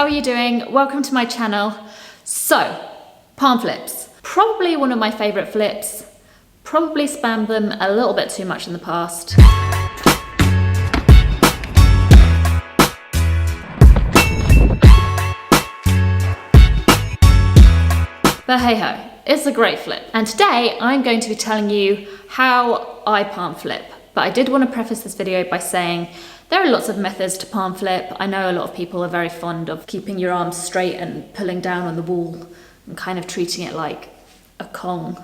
how are you doing? Welcome to my channel. So, palm flips. Probably one of my favorite flips. Probably spammed them a little bit too much in the past. But hey ho, it's a great flip. And today I'm going to be telling you how I palm flip. But I did want to preface this video by saying there are lots of methods to palm flip. I know a lot of people are very fond of keeping your arms straight and pulling down on the wall and kind of treating it like a Kong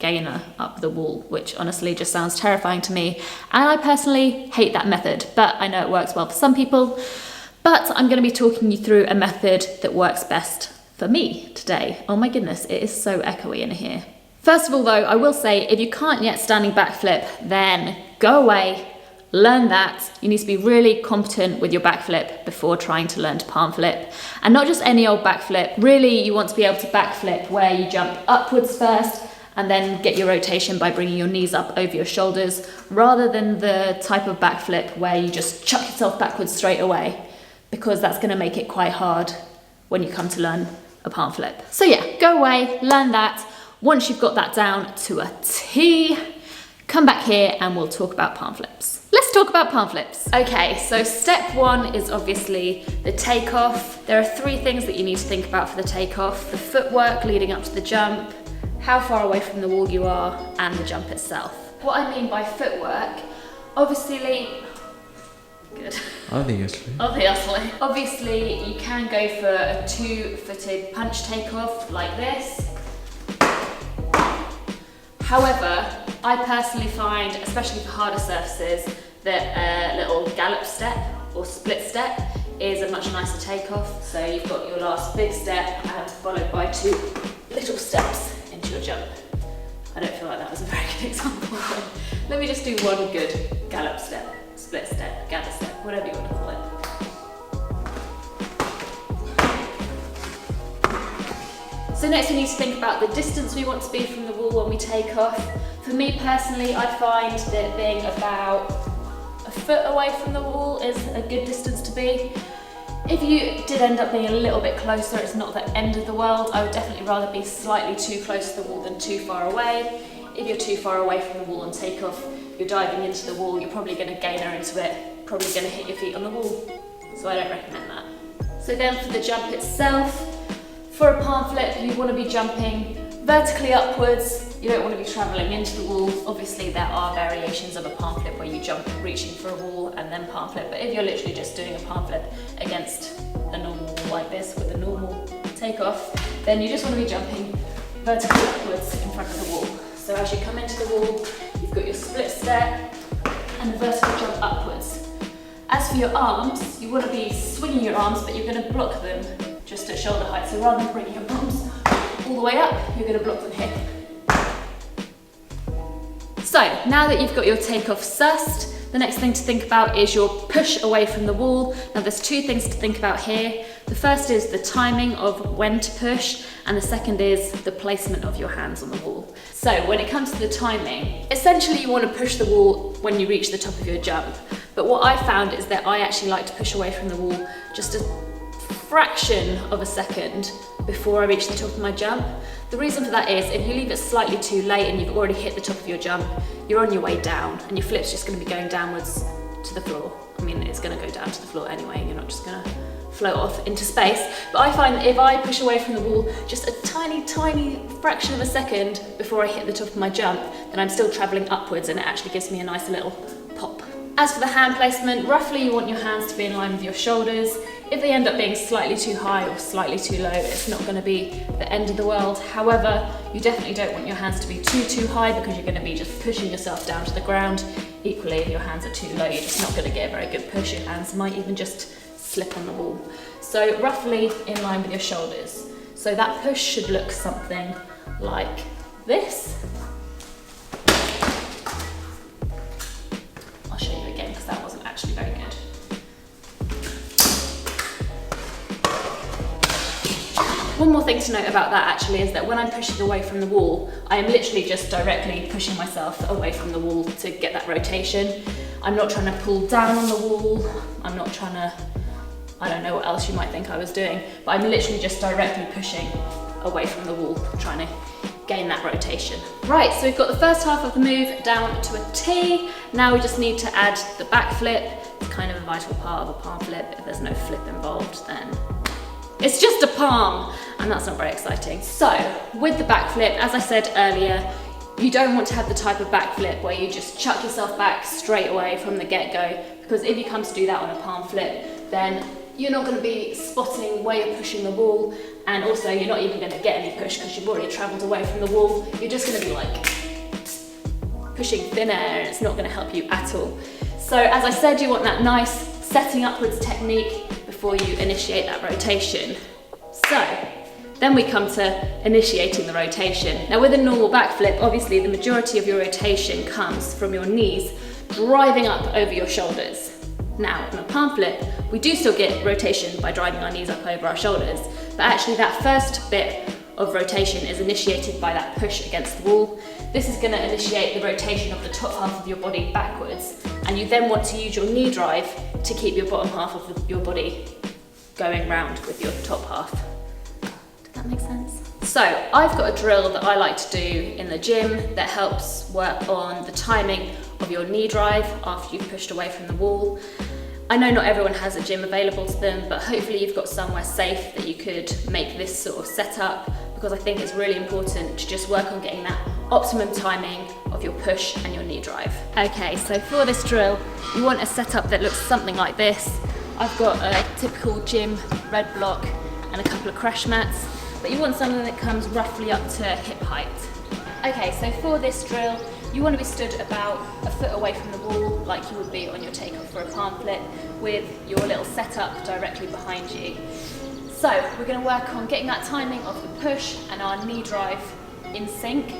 gainer up the wall, which honestly just sounds terrifying to me. And I personally hate that method, but I know it works well for some people. But I'm going to be talking you through a method that works best for me today. Oh my goodness, it is so echoey in here. First of all though, I will say if you can't yet standing back flip, then go away, learn that. You need to be really competent with your back flip before trying to learn to palm flip. And not just any old back flip, really you want to be able to back flip where you jump upwards first and then get your rotation by bringing your knees up over your shoulders, rather than the type of back flip where you just chuck yourself backwards straight away, because that's going to make it quite hard when you come to learn a palm flip. So yeah, go away, learn that. Once you've got that down to a T, come back here and we'll talk about palm flips. Let's talk about palm flips. Okay, so step one is obviously the takeoff. There are three things that you need to think about for the takeoff: the footwork leading up to the jump, how far away from the wall you are, and the jump itself. What I mean by footwork, obviously, Obviously, you can go for a two-footed punch takeoff like this. However, I personally find, especially for harder surfaces, that a little gallop step or split step is a much nicer takeoff. So you've got your last big step and followed by two little steps into your jump. I don't feel like that was a very good example. Let me just do one good gallop step, split step, gather step, whatever you want to call it. So next we need to think about the distance we want to be from the wall when we take off. For me personally, I find that being about a foot away from the wall is a good distance to be. If you did end up being a little bit closer, it's not the end of the world. I would definitely rather be slightly too close to the wall than too far away. If you're too far away from the wall on takeoff, you're diving into the wall, you're probably going to gainer into it, probably going to hit your feet on the wall. So I don't recommend that. So then for the jump itself, for a palm flip, you want to be jumping vertically upwards. You don't want to be travelling into the wall. Obviously there are variations of a palm flip where you jump reaching for a wall and then palm flip, but if you're literally just doing a palm flip against a normal wall like this with a normal takeoff, then you just want to be jumping vertically upwards in front of the wall. So as you come into the wall, you've got your split step and the vertical jump upwards. As for your arms, you want to be swinging your arms, but you're going to block them just at shoulder height. So rather than bringing your arms all the way up, you're going to block them here. So now that you've got your takeoff sussed, the next thing to think about is your push away from the wall. Now there's two things to think about here. The first is the timing of when to push, and the second is the placement of your hands on the wall. So when it comes to the timing, essentially you want to push the wall when you reach the top of your jump. But what I found is that I actually like to push away from the wall just a fraction of a second before I reach the top of my jump. The reason for that is if you leave it slightly too late and you've already hit the top of your jump, you're on your way down and your flip's just going to be going downwards to the floor. I mean, it's going to go down to the floor anyway, you're not just going to float off into space. But I find that if I push away from the wall just a tiny fraction of a second before I hit the top of my jump, then I'm still travelling upwards and it actually gives me a nice little pop. As for the hand placement, roughly you want your hands to be in line with your shoulders. If they end up being slightly too high or slightly too low, it's not going to be the end of the world. However, you definitely don't want your hands to be too high, because you're going to be just pushing yourself down to the ground. Equally, if your hands are too low, you're just not going to get a very good push. Your hands might even just slip on the wall. So roughly in line with your shoulders. So that push should look something like this. I'll show you again because that wasn't actually very good. One more thing to note about that actually is that when I'm pushing away from the wall, I am literally just directly pushing myself away from the wall to get that rotation. I'm not trying to pull down on the wall. I'm not trying to I don't know what else you might think I was doing, but I'm literally just directly pushing away from the wall, trying to gain that rotation. Right, so we've got the first half of the move down to a T. Now we just need to add the back flip. It's kind of a vital part of a palm flip. If there's no flip involved, then it's just a palm, and that's not very exciting. So with the back flip, as I said earlier, you don't want to have the type of back flip where you just chuck yourself back straight away from the get-go, because if you come to do that on a palm flip, then you're not going to be spotting where you're pushing the wall, and also you're not even going to get any push because you've already travelled away from the wall. You're just going to be like pushing thin air, and it's not going to help you at all. So as I said, you want that nice setting upwards technique before you initiate that rotation. So then we come to initiating the rotation. Now with a normal backflip, obviously the majority of your rotation comes from your knees driving up over your shoulders. Now on a palm flip, we do still get rotation by driving our knees up over our shoulders, but actually that first bit of rotation is initiated by that push against the wall. This is going to initiate the rotation of the top half of your body backwards, and you then want to use your knee drive to keep your bottom half of your body going round with your top half. Does that make sense? So I've got a drill that I like to do in the gym that helps work on the timing of your knee drive after you've pushed away from the wall. I know not everyone has a gym available to them, but hopefully you've got somewhere safe that you could make this sort of setup, because I think it's really important to just work on getting that optimum timing of your push and your knee drive. Okay, so for this drill, you want a setup that looks something like this. I've got a typical gym red block and a couple of crash mats, but you want something that comes roughly up to hip height. Okay, so for this drill, you want to be stood about a foot away from the wall, like you would be on your takeoff for a palm flip, with your little setup directly behind you. So we're going to work on getting that timing of the push and our knee drive in sync.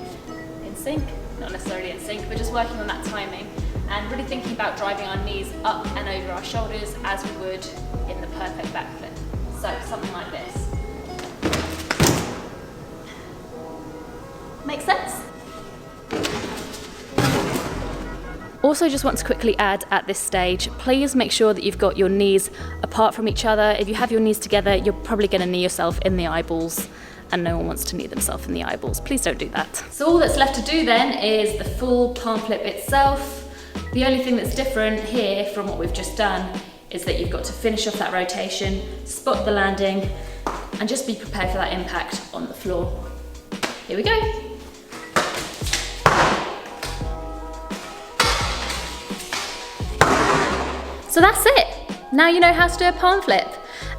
In sync? Not necessarily in sync, but just working on that timing and really thinking about driving our knees up and over our shoulders as we would in the perfect back flip. So something like this. Make sense? Also just want to quickly add at this stage, please make sure that you've got your knees apart from each other. If you have your knees together, you're probably going to knee yourself in the eyeballs, and no one wants to knee themselves in the eyeballs. Please don't do that. So all that's left to do then is the full palm flip itself. The only thing that's different here from what we've just done is that you've got to finish off that rotation, spot the landing, and just be prepared for that impact on the floor. Here we go. So that's it. Now you know how to do a palm flip.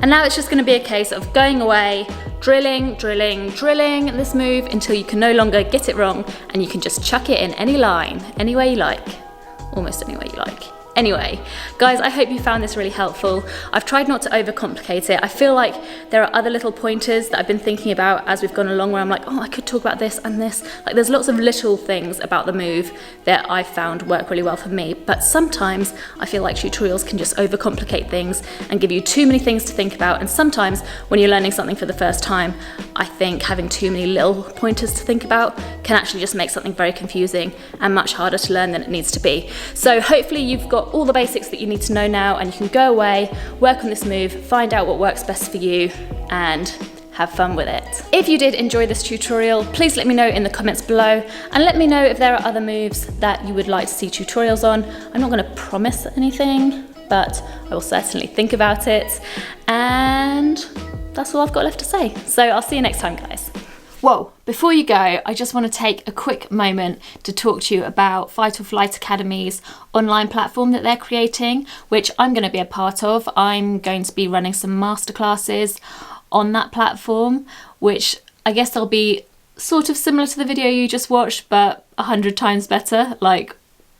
And now it's just going to be a case of going away, drilling this move until you can no longer get it wrong, and you can just chuck it in any line, any way you like. Almost any way you like. Anyway, guys, I hope you found this really helpful. I've tried not to overcomplicate it. I feel like there are other little pointers that I've been thinking about as we've gone along where I'm like, oh, I could talk about this and this. Like there's lots of little things about the move that I've found work really well for me. But sometimes I feel like tutorials can just overcomplicate things and give you too many things to think about. And sometimes when you're learning something for the first time, I think having too many little pointers to think about can actually just make something very confusing and much harder to learn than it needs to be. So hopefully you've got all the basics that you need to know now, and you can go away, work on this move, find out what works best for you, and have fun with it. If you did enjoy this tutorial, please let me know in the comments below, and let me know if there are other moves that you would like to see tutorials on. I'm not going to promise anything, but I will certainly think about it, and that's all I've got left to say. So I'll see you next time, guys. Whoa, before you go, I just want to take a quick moment to talk to you about Fight or Flight Academy's online platform that they're creating, which I'm going to be a part of. I'm going to be running some masterclasses on that platform, which I guess they'll be sort of similar to the video you just watched, but 100 times better, like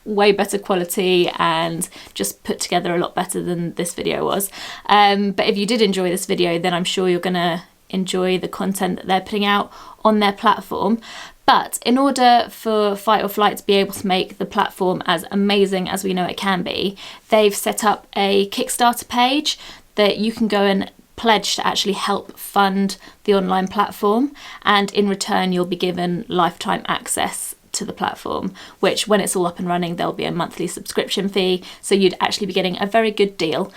way better quality and just put together a lot better than this video was. But if you did enjoy this video, then I'm sure you're going to enjoy the content that they're putting out on their platform. But in order for Fight or Flight to be able to make the platform as amazing as we know it can be, they've set up a Kickstarter page that you can go and pledge to actually help fund the online platform, and in return you'll be given lifetime access to the platform, which when it's all up and running there'll be a monthly subscription fee, so you'd actually be getting a very good deal.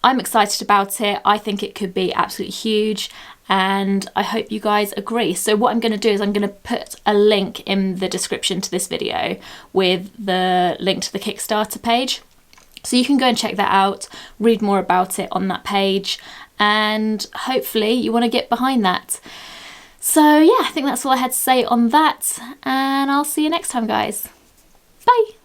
I'm excited about it. I think it could be absolutely huge, and I hope you guys agree. So what I'm going to do is I'm going to put a link in the description to this video with the link to the Kickstarter page. So you can go and check that out, read more about it on that page, and hopefully you want to get behind that. So yeah, I think that's all I had to say on that, and I'll see you next time, guys. Bye!